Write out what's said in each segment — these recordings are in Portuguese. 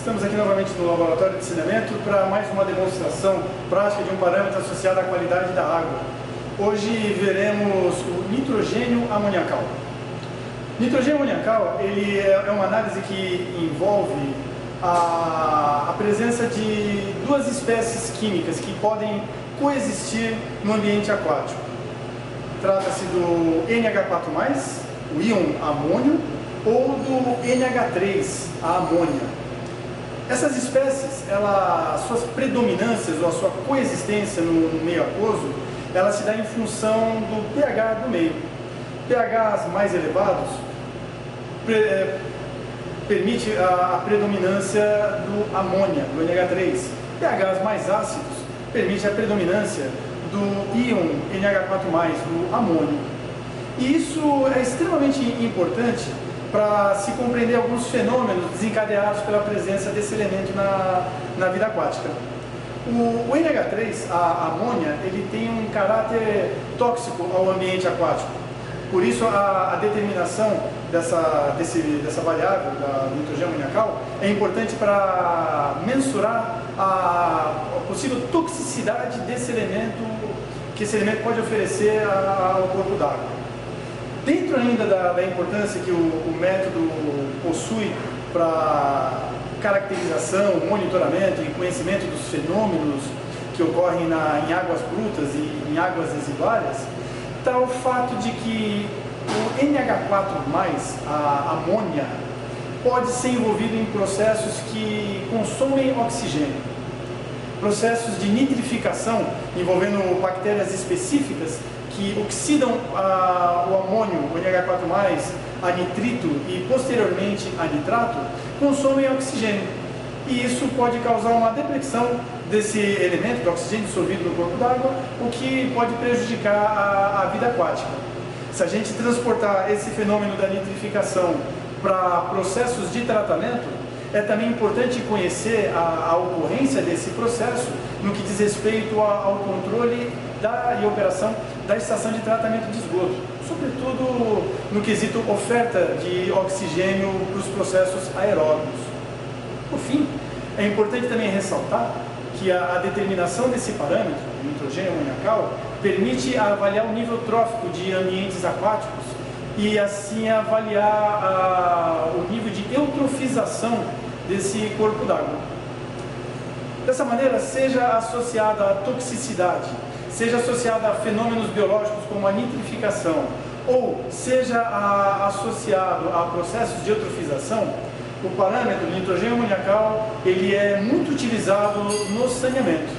Estamos aqui novamente no laboratório de saneamento para mais uma demonstração prática de um parâmetro associado à qualidade da água. Hoje veremos o nitrogênio amoniacal. Nitrogênio amoniacal ele é uma análise que envolve a presença de duas espécies químicas que podem coexistir no ambiente aquático. Trata-se do NH4+, o íon amônio, ou do NH3, a amônia. Essas espécies, suas predominâncias ou a sua coexistência no meio aquoso, ela se dá em função do pH do meio. pHs mais elevados permite a predominância do amônia, do NH3. pHs mais ácidos permite a predominância do íon NH4+, do amônio. E isso é extremamente importante para se compreender alguns fenômenos desencadeados pela presença desse elemento na vida aquática. O NH3, a amônia, ele tem um caráter tóxico ao ambiente aquático. Por isso, a determinação dessa variável, da nitrogênio amoniacal, é importante para mensurar a possível toxicidade desse elemento, que esse elemento pode oferecer ao corpo d'água. Dentro ainda da importância que o método possui para caracterização, monitoramento e conhecimento dos fenômenos que ocorrem em águas brutas e em águas residuárias, está o fato de que o NH4+, a amônia, pode ser envolvido em processos que consomem oxigênio. Processos de nitrificação envolvendo bactérias específicas que oxidam o amônio, o NH4+, a nitrito e posteriormente a nitrato, consomem oxigênio. E isso pode causar uma depressão desse elemento, do oxigênio dissolvido no corpo d'água, o que pode prejudicar a vida aquática. Se a gente transportar esse fenômeno da nitrificação para processos de tratamento, é também importante conhecer a ocorrência desse processo no que diz respeito ao controle e operação da estação de tratamento de esgoto, sobretudo no quesito oferta de oxigênio para os processos aeróbicos. Por fim, é importante também ressaltar que a determinação desse parâmetro, o nitrogênio amoniacal, permite avaliar o nível trófico de ambientes aquáticos e assim avaliar o nível de eutrofização desse corpo d'água. Dessa maneira, seja associada à toxicidade, seja associada a fenômenos biológicos como a nitrificação, ou seja associado a processos de eutrofização, o parâmetro nitrogênio amoniacal ele é muito utilizado no saneamento.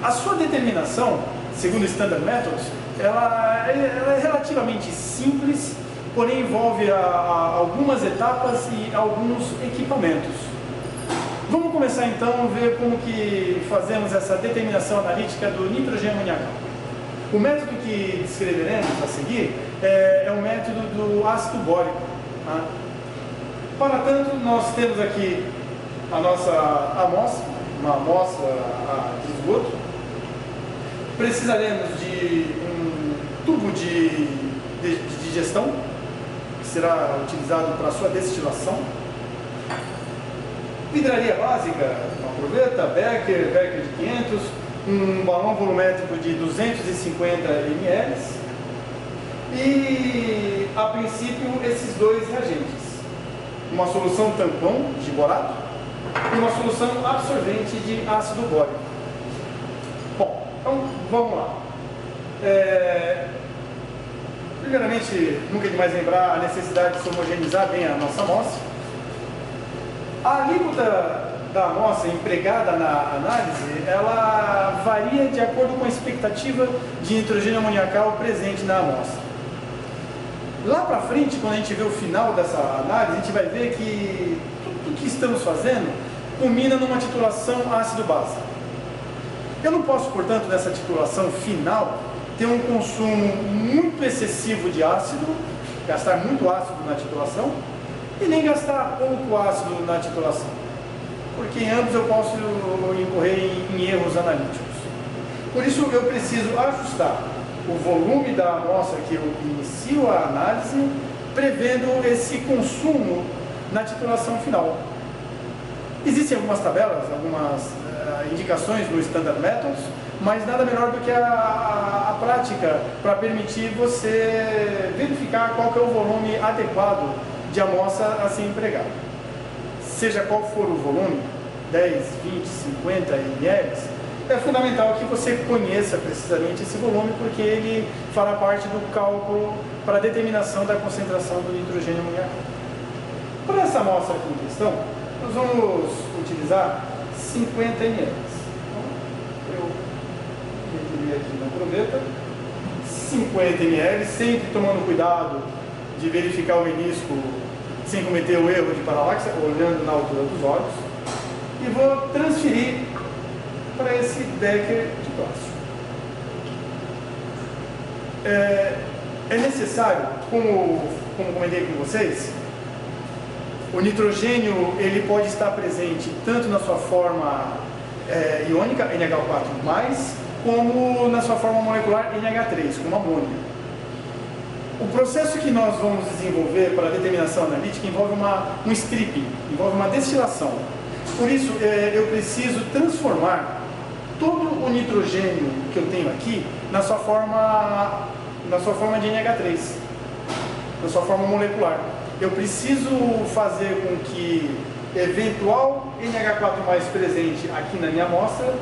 A sua determinação, segundo o Standard Methods, ela é relativamente simples, porém envolve algumas etapas e alguns equipamentos. Vamos começar então a ver como que fazemos essa determinação analítica do nitrogênio amoniacal. O método que descreveremos a seguir é o método do ácido bórico. Tá? Para tanto, nós temos aqui a nossa amostra, uma amostra de esgoto. Precisaremos de um tubo de digestão, que será utilizado para a sua destilação. Vidraria básica, uma proveta, Becker de 500, um balão volumétrico de 250 ml e, a princípio, esses dois reagentes. Uma solução tampão de borato e uma solução absorvente de ácido bórico. Bom, então vamos lá. Primeiramente, nunca é demais lembrar a necessidade de se homogeneizar bem a nossa amostra. A alíquota da amostra empregada na análise, ela varia de acordo com a expectativa de nitrogênio amoniacal presente na amostra. Lá para frente, quando a gente vê o final dessa análise, a gente vai ver que tudo que estamos fazendo culmina numa titulação ácido-base. Eu não posso, portanto, nessa titulação final, ter um consumo muito excessivo de ácido, gastar muito ácido na titulação, e nem gastar pouco ácido na titulação, porque em ambos eu posso incorrer em erros analíticos. Por isso eu preciso ajustar o volume da amostra que eu inicio a análise, prevendo esse consumo na titulação final. Existem algumas tabelas, algumas indicações no Standard Methods, mas nada melhor do que a prática para permitir você verificar qual que é o volume adequado de amostra a ser empregado. Seja qual for o volume, 10, 20, 50 ml, é fundamental que você conheça precisamente esse volume, porque ele fará parte do cálculo para a determinação da concentração do nitrogênio amoníaco. Para essa amostra aqui em questão, nós vamos utilizar 50 ml. Eu retirei aqui na proveta, 50 ml, sempre tomando cuidado de verificar o menisco sem cometer o erro de paralaxe, olhando na altura dos olhos, e vou transferir para esse becker de plástico. É necessário, como comentei com vocês, o nitrogênio ele pode estar presente tanto na sua forma iônica, NH4+, como na sua forma molecular NH3, como amônia. O processo que nós vamos desenvolver para a determinação analítica envolve um stripping, envolve uma destilação. Por isso, eu preciso transformar todo o nitrogênio que eu tenho aqui na sua forma de NH3, na sua forma molecular. Eu preciso fazer com que eventual NH4+ presente aqui na minha amostra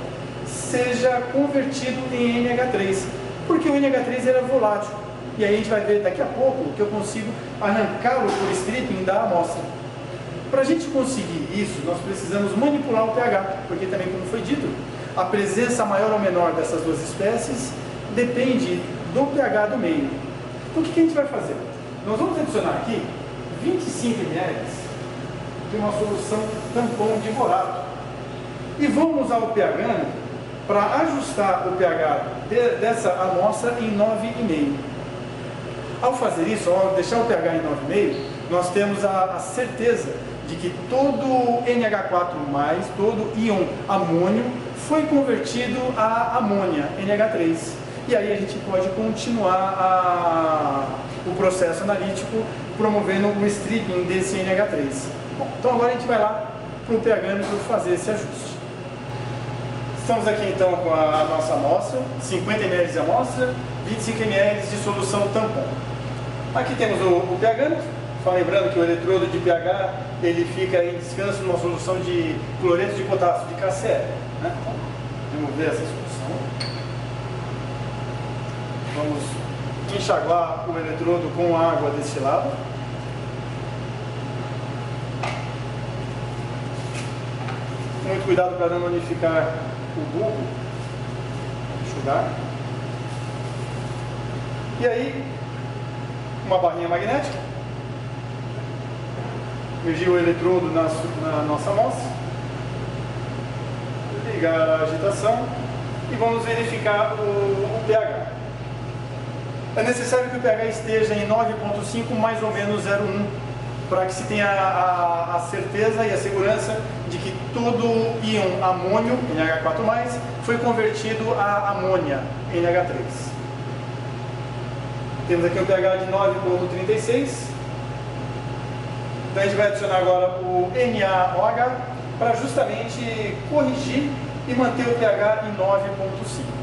seja convertido em NH3, porque o NH3 é volátil. E aí a gente vai ver daqui a pouco que eu consigo arrancá-lo por stripping da amostra. Para a gente conseguir isso, nós precisamos manipular o pH, porque também, como foi dito, a presença maior ou menor dessas duas espécies depende do pH do meio. Então o que a gente vai fazer? Nós vamos adicionar aqui 25 ml de uma solução tampão de borato. E vamos usar o pH para ajustar o pH dessa amostra em 9,5. Ao fazer isso, ao deixar o pH em 9,5, nós temos a certeza de que todo NH4+, todo íon amônio, foi convertido a amônia, NH3. E aí a gente pode continuar o processo analítico promovendo o stripping desse NH3. Bom, então agora a gente vai lá para o pH para fazer esse ajuste. Estamos aqui então com a nossa amostra, 50 ml de amostra, 25 ml de solução tampão. Aqui temos o pH, só lembrando que o eletrodo de pH ele fica em descanso numa solução de cloreto de potássio, de KCl. Né? Então, remover essa solução. Vamos enxaguar o eletrodo com água destilada. Muito cuidado para não danificar o bulbo. Enxugar. E aí, uma barrinha magnética. Imergir o eletrodo na nossa amostra. Ligar a agitação e vamos verificar o pH. É necessário que o pH esteja em 9,5 mais ou menos 0,1 para que se tenha a certeza e a segurança de que todo íon amônio, NH4+, foi convertido a amônia, NH3. Temos aqui um pH de 9,36. Então a gente vai adicionar agora o NaOH para justamente corrigir e manter o pH em 9,5.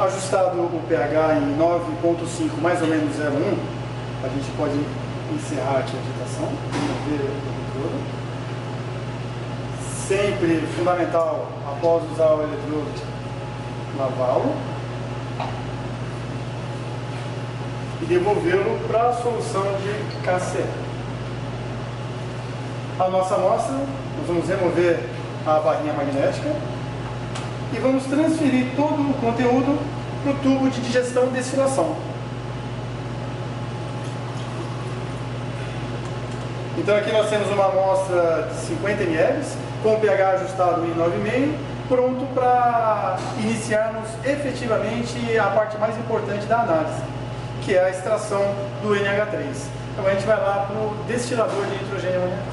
Ajustado o pH em 9,5 mais ou menos 0,1, a gente pode encerrar aqui a agitação, remover o eletrodo. Sempre fundamental, após usar o eletrodo, lavá-lo e devolvê-lo para a solução de KCl. A nossa amostra, nós vamos remover a barrinha magnética e vamos transferir todo o conteúdo para o tubo de digestão e destilação. Então aqui nós temos uma amostra de 50 ml, com o pH ajustado em 9,5, pronto para iniciarmos efetivamente a parte mais importante da análise, que é a extração do NH3. Então a gente vai lá para o destilador de nitrogênio amoniacal.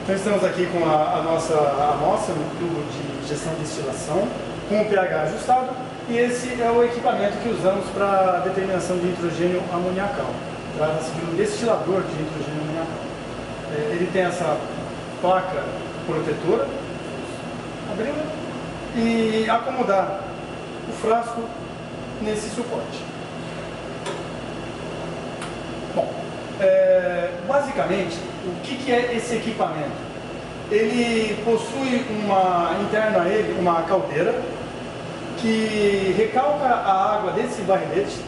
Então estamos aqui com a nossa amostra no tubo de gestão de destilação, com o pH ajustado, e esse é o equipamento que usamos para determinação de nitrogênio amoniacal. Trata-se de um destilador de nitrogênio amoniacal. Ele tem essa placa protetora, abri-la e acomodar o frasco nesse suporte. Bom, basicamente, o que é esse equipamento? Ele possui interno a ele uma caldeira que recalca a água desse barrilete.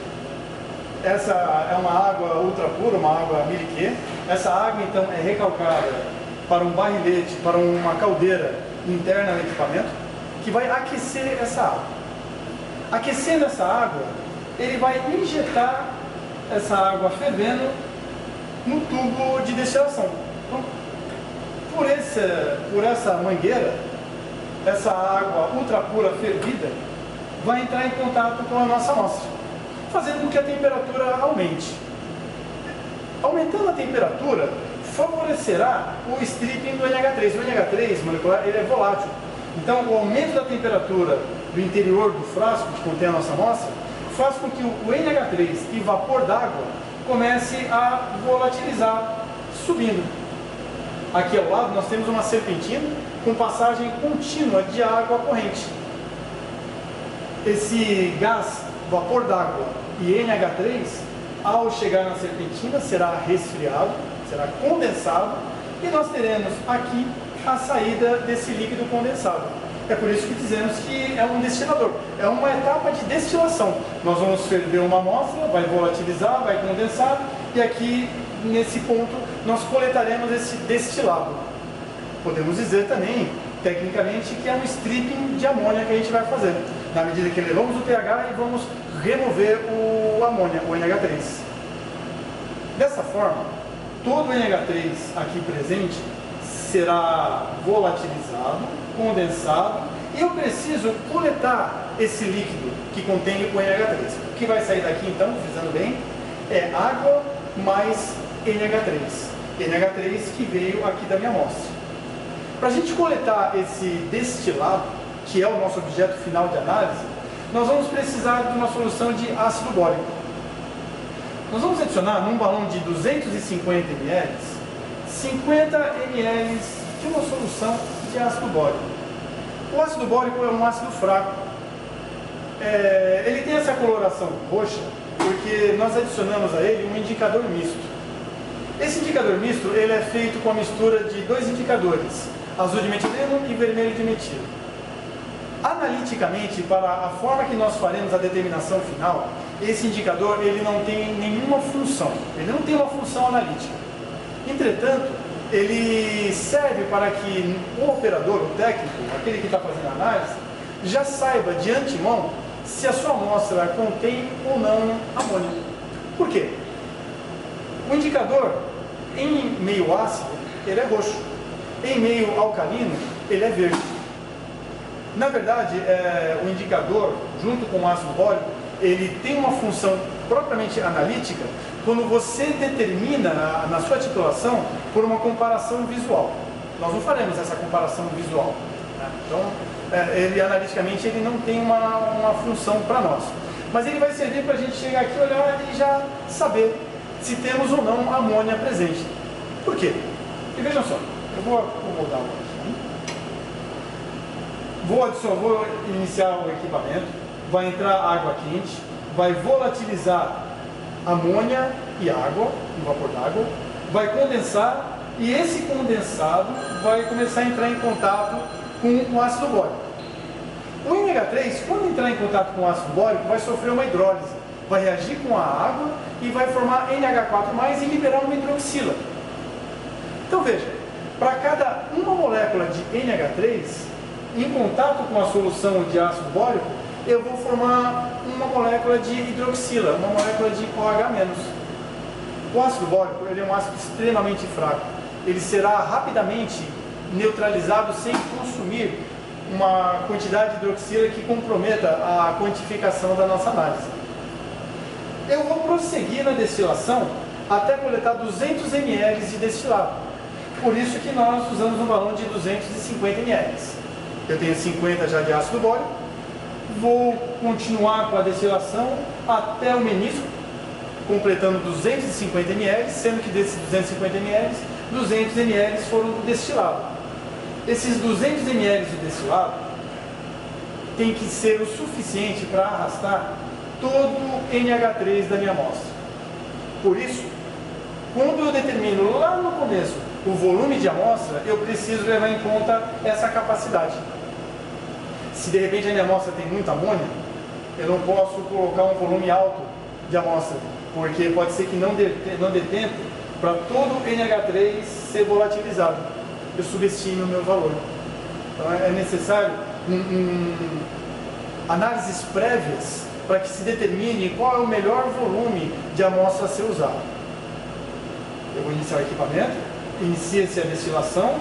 Essa é uma água ultra pura, uma água miliquê. Essa água então é recalcada para um barrilete, para uma caldeira interna ao equipamento, que vai aquecer essa água. Aquecendo essa água, ele vai injetar essa água fervendo no tubo de destilação. Então, por essa mangueira, essa água ultra pura fervida vai entrar em contato com a nossa amostra, fazendo com que a temperatura aumente. Aumentando a temperatura, favorecerá o stripping do NH3. O NH3 molecular ele é volátil. Então, o aumento da temperatura do interior do frasco, que contém a nossa amostra, faz com que o NH3 e vapor d'água comece a volatilizar, subindo. Aqui ao lado nós temos uma serpentina com passagem contínua de água corrente. Esse gás, vapor d'água e NH3, ao chegar na serpentina, será resfriado, será condensado, e nós teremos aqui a saída desse líquido condensado. É por isso que dizemos que é um destilador. É uma etapa de destilação. Nós vamos ferver uma amostra, vai volatilizar, vai condensar, e aqui, nesse ponto, nós coletaremos esse destilado. Podemos dizer também, tecnicamente, que é um stripping de amônia que a gente vai fazer. Na medida que elevamos o pH e vamos remover o amônia, o NH3. Dessa forma, todo o NH3 aqui presente será volatilizado, condensado, e eu preciso coletar esse líquido que contém o NH3. O que vai sair daqui então, frisando bem, é água mais NH3. NH3 que veio aqui da minha amostra. Para a gente coletar esse destilado, que é o nosso objeto final de análise, nós vamos precisar de uma solução de ácido bórico. Nós vamos adicionar num balão de 250 ml, 50 ml de uma solução de ácido bórico. O ácido bórico é um ácido fraco. Ele tem essa coloração roxa porque nós adicionamos a ele um indicador misto. Esse indicador misto ele é feito com a mistura de dois indicadores, azul de metileno e vermelho de metilo. Analiticamente, para a forma que nós faremos a determinação final, esse indicador ele não tem nenhuma função, ele não tem uma função analítica. Entretanto, ele serve para que o operador, o técnico, aquele que está fazendo a análise, já saiba de antemão se a sua amostra contém ou não amônia. Por quê? O indicador, em meio ácido, ele é roxo. Em meio alcalino, ele é verde. Na verdade, o indicador, junto com o ácido bórico, ele tem uma função propriamente analítica quando você determina na sua titulação por uma comparação visual. Nós não faremos essa comparação visual, né? Então, ele analiticamente ele não tem uma função para nós. Mas ele vai servir para a gente chegar aqui, olhar e já saber se temos ou não amônia presente. Por quê? E vejam só, eu vou acomodar aqui. Vou iniciar o equipamento, vai entrar água quente, vai volatilizar amônia e água, no vapor d'água, vai condensar e esse condensado vai começar a entrar em contato com o ácido bórico. O NH3, quando entrar em contato com o ácido bórico, vai sofrer uma hidrólise, vai reagir com a água e vai formar NH4+, e liberar uma hidroxila. Então veja, para cada uma molécula de NH3, em contato com a solução de ácido bórico, eu vou formar uma molécula de hidroxila, uma molécula de OH-. O ácido bórico ele é um ácido extremamente fraco. Ele será rapidamente neutralizado sem consumir uma quantidade de hidroxila que comprometa a quantificação da nossa análise. Eu vou prosseguir na destilação até coletar 200 ml de destilado. Por isso que nós usamos um balão de 250 ml. Eu tenho 50 já de ácido bórico, vou continuar com a destilação até o menisco, completando 250 ml, sendo que desses 250 ml, 200 ml foram do destilado. Esses 200 ml de destilado tem que ser o suficiente para arrastar todo o NH3 da minha amostra. Por isso, quando eu determino lá no começo o volume de amostra, eu preciso levar em conta essa capacidade. Se de repente a minha amostra tem muita amônia, eu não posso colocar um volume alto de amostra, porque pode ser que não dê tempo para todo o NH3 ser volatilizado. Eu subestimo o meu valor. Então é necessário análises prévias para que se determine qual é o melhor volume de amostra a ser usado. Eu vou iniciar o equipamento, inicia-se a destilação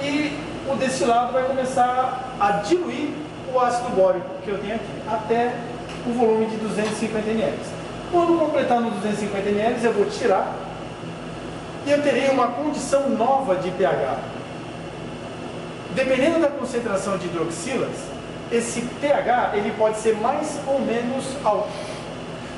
e o destilado vai começar a diluir o ácido bórico que eu tenho aqui, até o volume de 250 ml. Quando completar no 250 ml, eu vou tirar e eu terei uma condição nova de pH. Dependendo da concentração de hidroxilas, esse pH ele pode ser mais ou menos alto.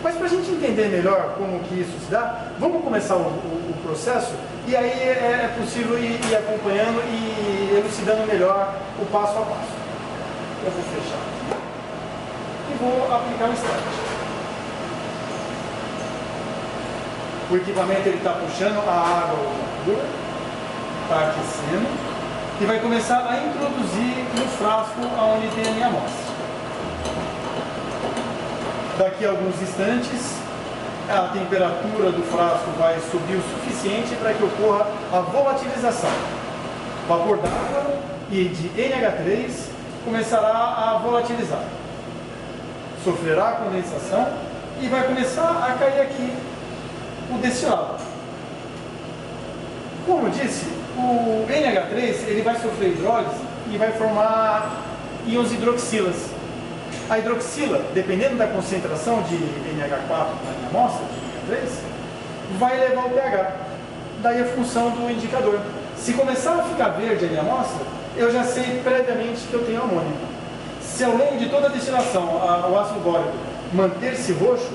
Mas para a gente entender melhor como que isso se dá, vamos começar o processo e aí é possível ir acompanhando e elucidando melhor o passo a passo. Eu vou fechar aqui e vou aplicar o start. O equipamento está puxando a água pura, está aquecendo e vai começar a introduzir no frasco onde tem a minha amostra. Daqui a alguns instantes, a temperatura do frasco vai subir o suficiente para que ocorra a volatilização. O vapor d'água e de NH3 começará a volatilizar. Sofrerá a condensação e vai começar a cair aqui o destilado. Como eu disse, o NH3 ele vai sofrer hidrólise e vai formar íons hidroxilas. A hidroxila, dependendo da concentração de NH4 na minha amostra, de NH3, vai elevar o pH. Daí a função do indicador. Se começar a ficar verde a minha amostra, eu já sei previamente que eu tenho amônia. Se ao longo de toda a destilação o ácido bórico manter-se roxo,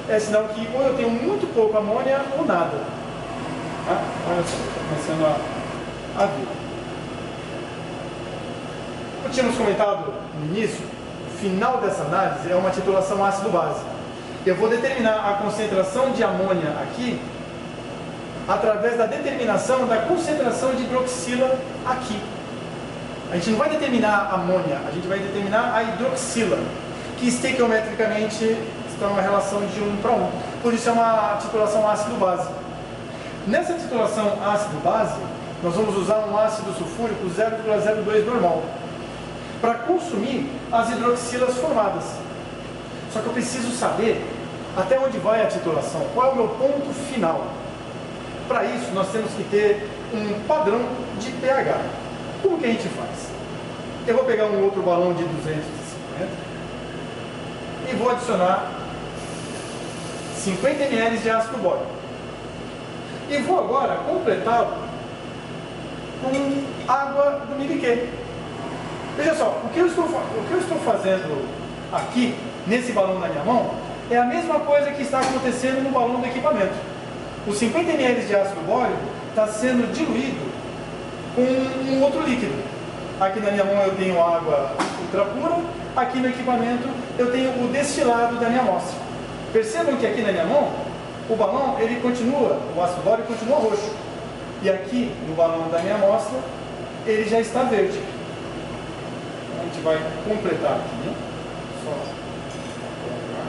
é sinal que ou eu tenho muito pouco amônia ou nada. Olha só, começando a vir. Como tínhamos comentado no início, o final dessa análise é uma titulação ácido-base. Eu vou determinar a concentração de amônia aqui através da determinação da concentração de hidroxila aqui. A gente não vai determinar a amônia, a gente vai determinar a hidroxila, que estequiometricamente está uma relação de 1 para 1. Por isso é uma titulação ácido-base. Nessa titulação ácido-base, nós vamos usar um ácido sulfúrico 0,02 normal para consumir as hidroxilas formadas. Só que eu preciso saber até onde vai a titulação, qual é o meu ponto final. Para isso, nós temos que ter um padrão de pH. Como que a gente faz? Eu vou pegar um outro balão de 250 e vou adicionar 50 ml de ácido bórico. E vou agora completá-lo com água do miliquê. Veja só, o que eu estou fazendo aqui, nesse balão na minha mão, é a mesma coisa que está acontecendo no balão do equipamento. Os 50 ml de ácido bórico está sendo diluído com um outro líquido. Aqui na minha mão eu tenho água ultra pura, aqui no equipamento eu tenho o destilado da minha amostra. Percebam que aqui na minha mão, o balão, o ácido bórico continua roxo. E aqui, no balão da minha amostra, ele já está verde. Então, a gente vai completar aqui, né? Só colocar.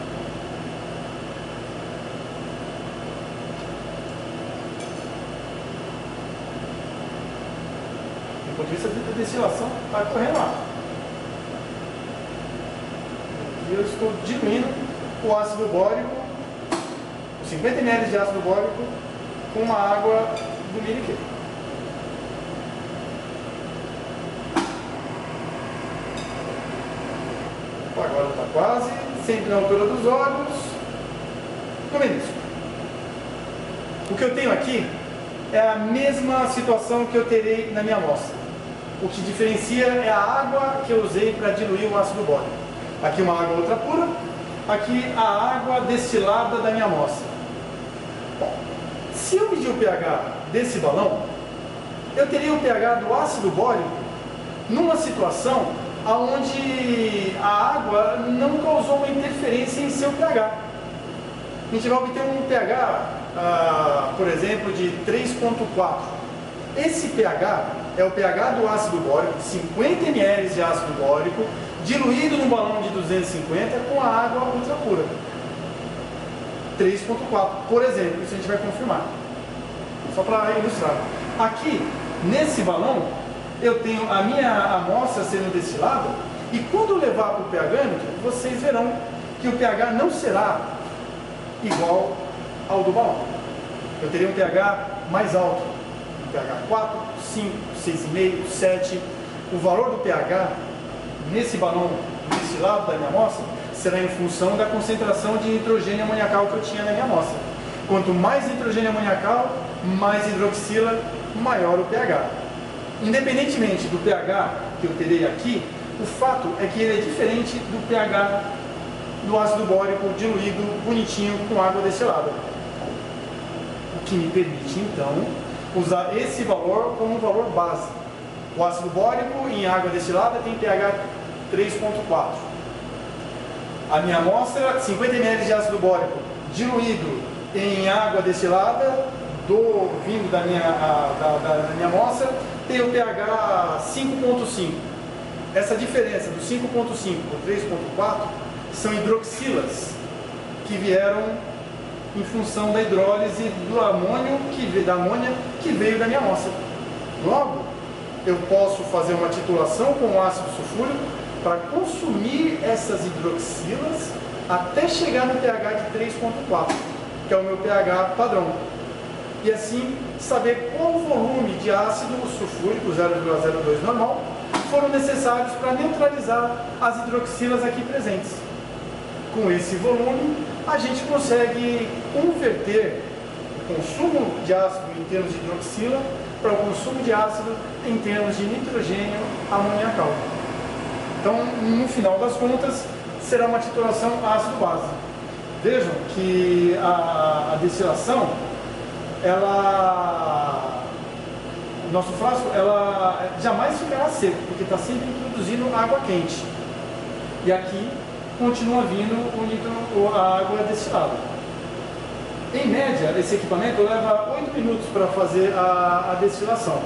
Enquanto isso, a destilação está correndo lá. E eu estou diluindo o ácido bórico, 50 ml de ácido bórico com a água do miliquê. quase, sempre na altura dos olhos, no menisco. O que eu tenho aqui é a mesma situação que eu terei na minha amostra. O que diferencia é a água que eu usei para diluir o ácido bórico. Aqui uma água ultra pura, aqui a água destilada da minha amostra. Bom, se eu medir o pH desse balão, eu teria o pH do ácido bórico numa situação onde a água não causou uma interferência em seu pH. A gente vai obter um pH, por exemplo, de 3,4. Esse pH é o pH do ácido bórico, 50 ml de ácido bórico, diluído num balão de 250 com a água ultra pura. 3,4, por exemplo, isso a gente vai confirmar. Só para ilustrar. Aqui, nesse balão, eu tenho a minha amostra sendo destilada, e quando eu levar para o pHmetro, vocês verão que o pH não será igual ao do balão. Eu teria um pH mais alto, um pH 4, 5, 6,5, 7. O valor do pH nesse balão destilado da minha amostra será em função da concentração de nitrogênio amoniacal que eu tinha na minha amostra. Quanto mais nitrogênio amoniacal, mais hidroxila, maior o pH. Independentemente do pH que eu terei aqui, o fato é que ele é diferente do pH do ácido bórico diluído bonitinho com água destilada. O que me permite, então, usar esse valor como um valor base. O ácido bórico em água destilada tem pH 3,4. A minha amostra, 50 ml de ácido bórico diluído em água destilada, vindo da minha amostra, tem o pH 5,5. Essa diferença do 5,5 para o 3,4 são hidroxilas que vieram em função da hidrólise do amônio da amônia que veio da minha amostra. Logo, eu posso fazer uma titulação com ácido sulfúrico para consumir essas hidroxilas até chegar no pH de 3,4, que é o meu pH padrão. E assim saber qual volume de ácido sulfúrico 0,02 normal foram necessários para neutralizar as hidroxilas aqui presentes. Com esse volume, a gente consegue converter o consumo de ácido em termos de hidroxila para o consumo de ácido em termos de nitrogênio amoniacal. Então, no final das contas, será uma titulação ácido-base. Vejam que a destilação, o nosso frasco, ela jamais ficará seco, porque está sempre introduzindo água quente. E aqui continua vindo a água destilada. Em média, esse equipamento leva 8 minutos para fazer a destilação.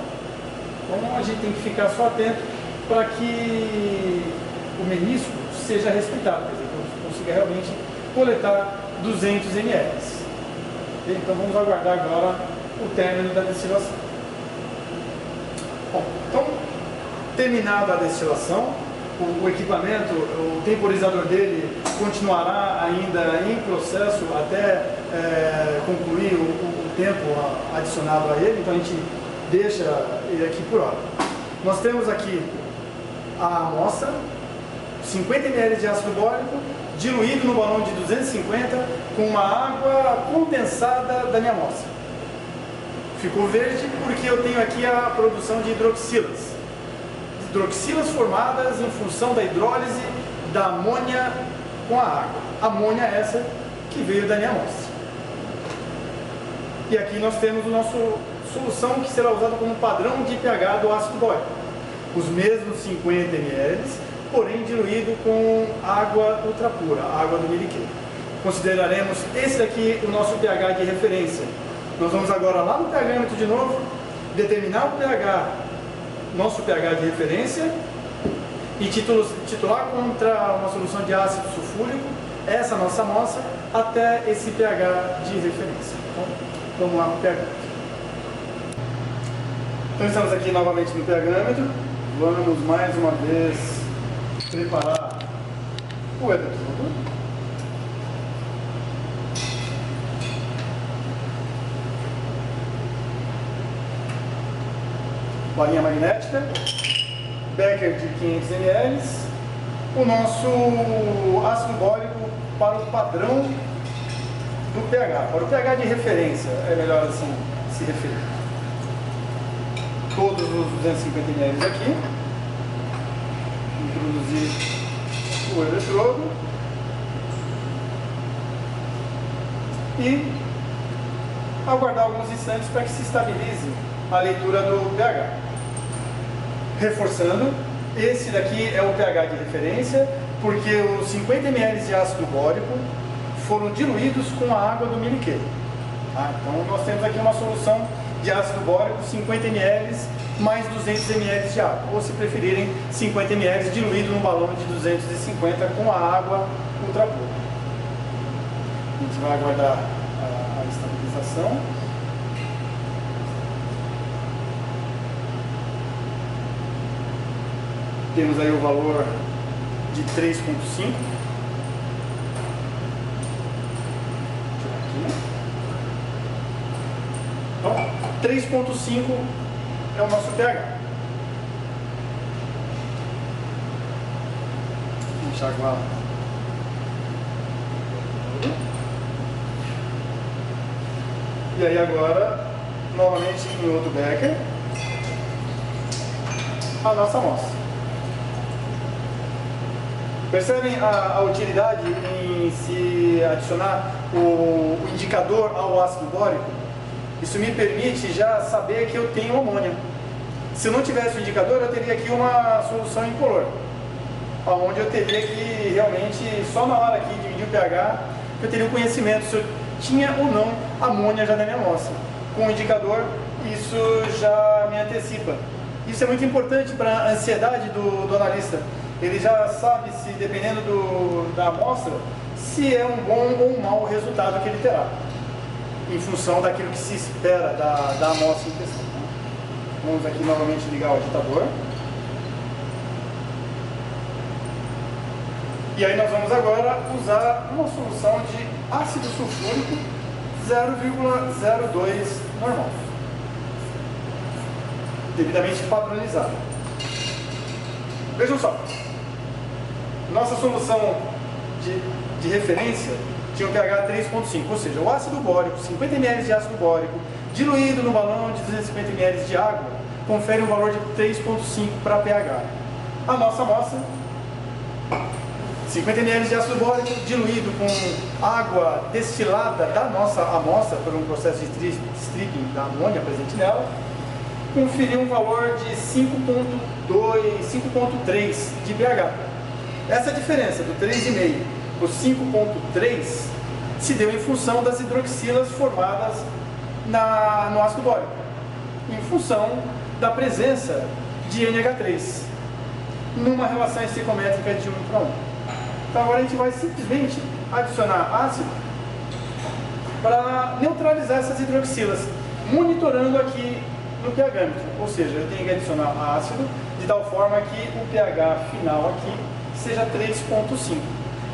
Então a gente tem que ficar só atento para que o menisco seja respeitado, quer dizer, que eu consiga realmente coletar 200 ml. Então vamos aguardar agora o término da destilação. Bom, então, terminada a destilação, o equipamento, o temporizador dele continuará ainda em processo até concluir o tempo adicionado a ele, então a gente deixa ele aqui por hora. Nós temos aqui a amostra, 50 ml de ácido bórico, diluído no balão de 250 com uma água condensada da minha amostra. Ficou verde porque eu tenho aqui a produção de hidroxilas. Hidroxilas formadas em função da hidrólise da amônia com a água. Amônia essa que veio da minha amostra. E aqui nós temos a nossa solução que será usada como padrão de pH do ácido bórico. Os mesmos 50 ml, porém diluído com água ultra pura, água do miliqueiro. Consideraremos esse aqui o nosso pH de referência. Nós vamos agora lá no pHmetro de novo, determinar o pH, nosso pH de referência, e titular contra uma solução de ácido sulfúrico essa nossa amostra até esse pH de referência. Então, vamos lá no pHmetro. Então estamos aqui novamente no pHmetro. Vamos mais uma vez preparar o eletrodo. Balinha magnética, becker de 500 ml, o nosso ácido bórico para o padrão do pH, para o pH de referência, é melhor assim se referir. Todos os 250 ml aqui, introduzir o eletrodo e aguardar alguns instantes para que se estabilize a leitura do pH. Reforçando, esse daqui é o pH de referência, porque os 50 ml de ácido bórico foram diluídos com a água do miliqueiro. Tá? Então nós temos aqui uma solução de ácido bórico 50 ml mais 200 ml de água, ou se preferirem 50 ml diluído num balão de 250 com a água ultra pura. A gente vai aguardar a estabilização. Temos aí o valor de 3,5. Então, 3,5 é o nosso pH. Vamos enxaguar. E aí agora, novamente em outro becker, a nossa amostra. Percebem a utilidade em se adicionar o indicador ao ácido bórico? Isso me permite já saber que eu tenho amônia. Se eu não tivesse o indicador, eu teria aqui uma solução incolor, onde eu teria que realmente, só na hora aqui de medir o pH, eu teria o conhecimento se eu tinha ou não amônia já na minha amostra. Com o indicador, isso já me antecipa. Isso é muito importante para a ansiedade do analista. Ele já sabe, se dependendo da amostra, se é um bom ou um mau resultado que ele terá, em função daquilo que se espera da amostra em questão. Vamos aqui novamente ligar o agitador. E aí nós vamos agora usar uma solução de ácido sulfúrico 0,02 normal, devidamente padronizado. Vejam só, nossa solução de referência tinha um pH 3,5, ou seja, o ácido bórico, 50 ml de ácido bórico, diluído no balão de 250 ml de água, confere um valor de 3,5 para pH. A nossa amostra, 50 ml de ácido bórico diluído com água destilada da nossa amostra por um processo de stripping da amônia presente nela, conferiu um valor de 5,3 de pH. Essa diferença do 3,5 para o 5,3 se deu em função das hidroxilas formadas no ácido bórico, em função da presença de NH3 numa relação estequiométrica de 1 para 1. Então agora a gente vai simplesmente adicionar ácido para neutralizar essas hidroxilas, monitorando aqui no pH-metro, ou seja, eu tenho que adicionar ácido de tal forma que o pH final aqui seja 3,5,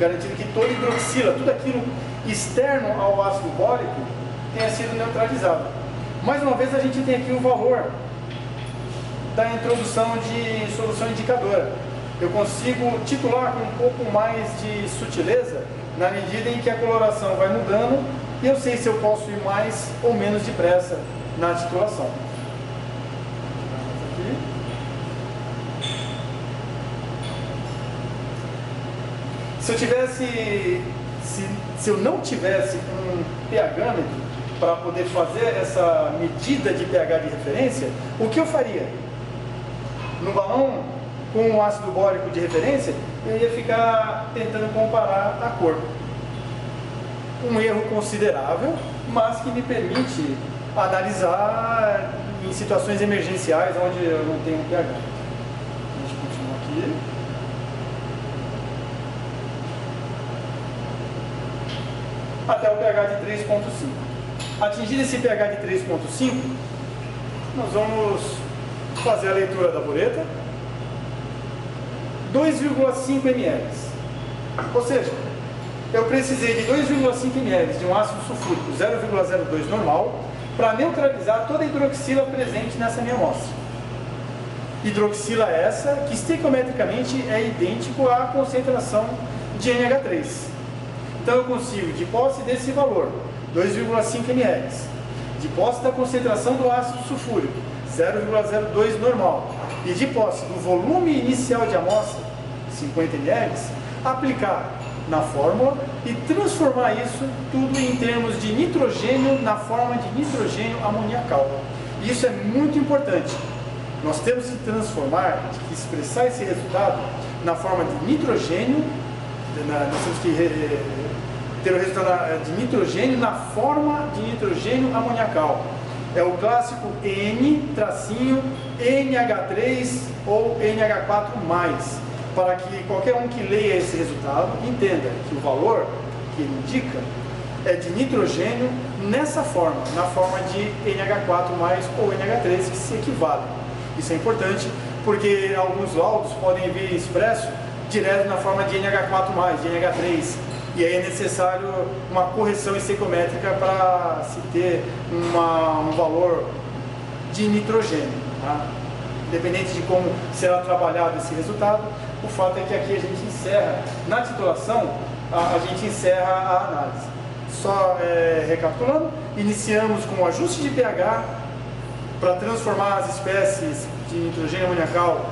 garantindo que toda hidroxila, tudo aquilo externo ao ácido bórico tenha sido neutralizado. Mais uma vez a gente tem aqui o valor da introdução de solução indicadora. Eu consigo titular com um pouco mais de sutileza na medida em que a coloração vai mudando e eu sei se eu posso ir mais ou menos depressa na titulação. Se eu não tivesse um pH-metro para poder fazer essa medida de pH de referência, o que eu faria? No balão com o ácido bórico de referência, eu ia ficar tentando comparar a cor. Um erro considerável, mas que me permite analisar em situações emergenciais onde eu não tenho pH. A gente continua aqui. Até o pH de 3,5. Atingido esse pH de 3,5, nós vamos fazer a leitura da bureta. 2,5 ml. Ou seja, eu precisei de 2,5 ml de um ácido sulfúrico 0,02 normal para neutralizar toda a hidroxila presente nessa minha amostra. Hidroxila essa que estequiometricamente é idêntico à concentração de NH3. Então eu consigo, de posse desse valor, 2,5 ml, de posse da concentração do ácido sulfúrico, 0,02 normal, e de posse do volume inicial de amostra, 50 ml, aplicar na fórmula e transformar isso tudo em termos de nitrogênio na forma de nitrogênio amoniacal. Isso é muito importante. Nós temos que transformar, que expressar esse resultado na forma de nitrogênio, nós temos que ter o resultado de nitrogênio na forma de nitrogênio amoniacal. É o clássico N-NH3 ou NH4+, para que qualquer um que leia esse resultado entenda que o valor que ele indica é de nitrogênio nessa forma, na forma de NH4+ ou NH3, que se equivalem. Isso é importante porque alguns laudos podem vir expresso direto na forma de NH4+, de NH3, e aí é necessário uma correção estequiométrica para se ter um valor de nitrogênio. Tá? Independente de como será trabalhado esse resultado, o fato é que aqui a gente encerra, na titulação, a gente encerra a análise. Só recapitulando, iniciamos com o ajuste de pH para transformar as espécies de nitrogênio amoniacal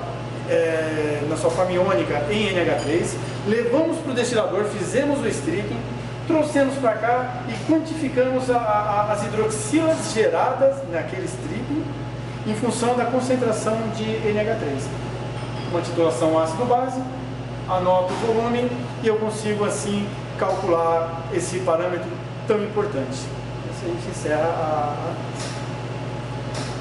na sua forma iônica em NH3, levamos para o destilador, fizemos o stripping, trouxemos para cá e quantificamos as hidroxilas geradas naquele stripping em função da concentração de NH3. Uma titulação ácido-base, anoto o volume e eu consigo assim calcular esse parâmetro tão importante. Assim a gente encerra a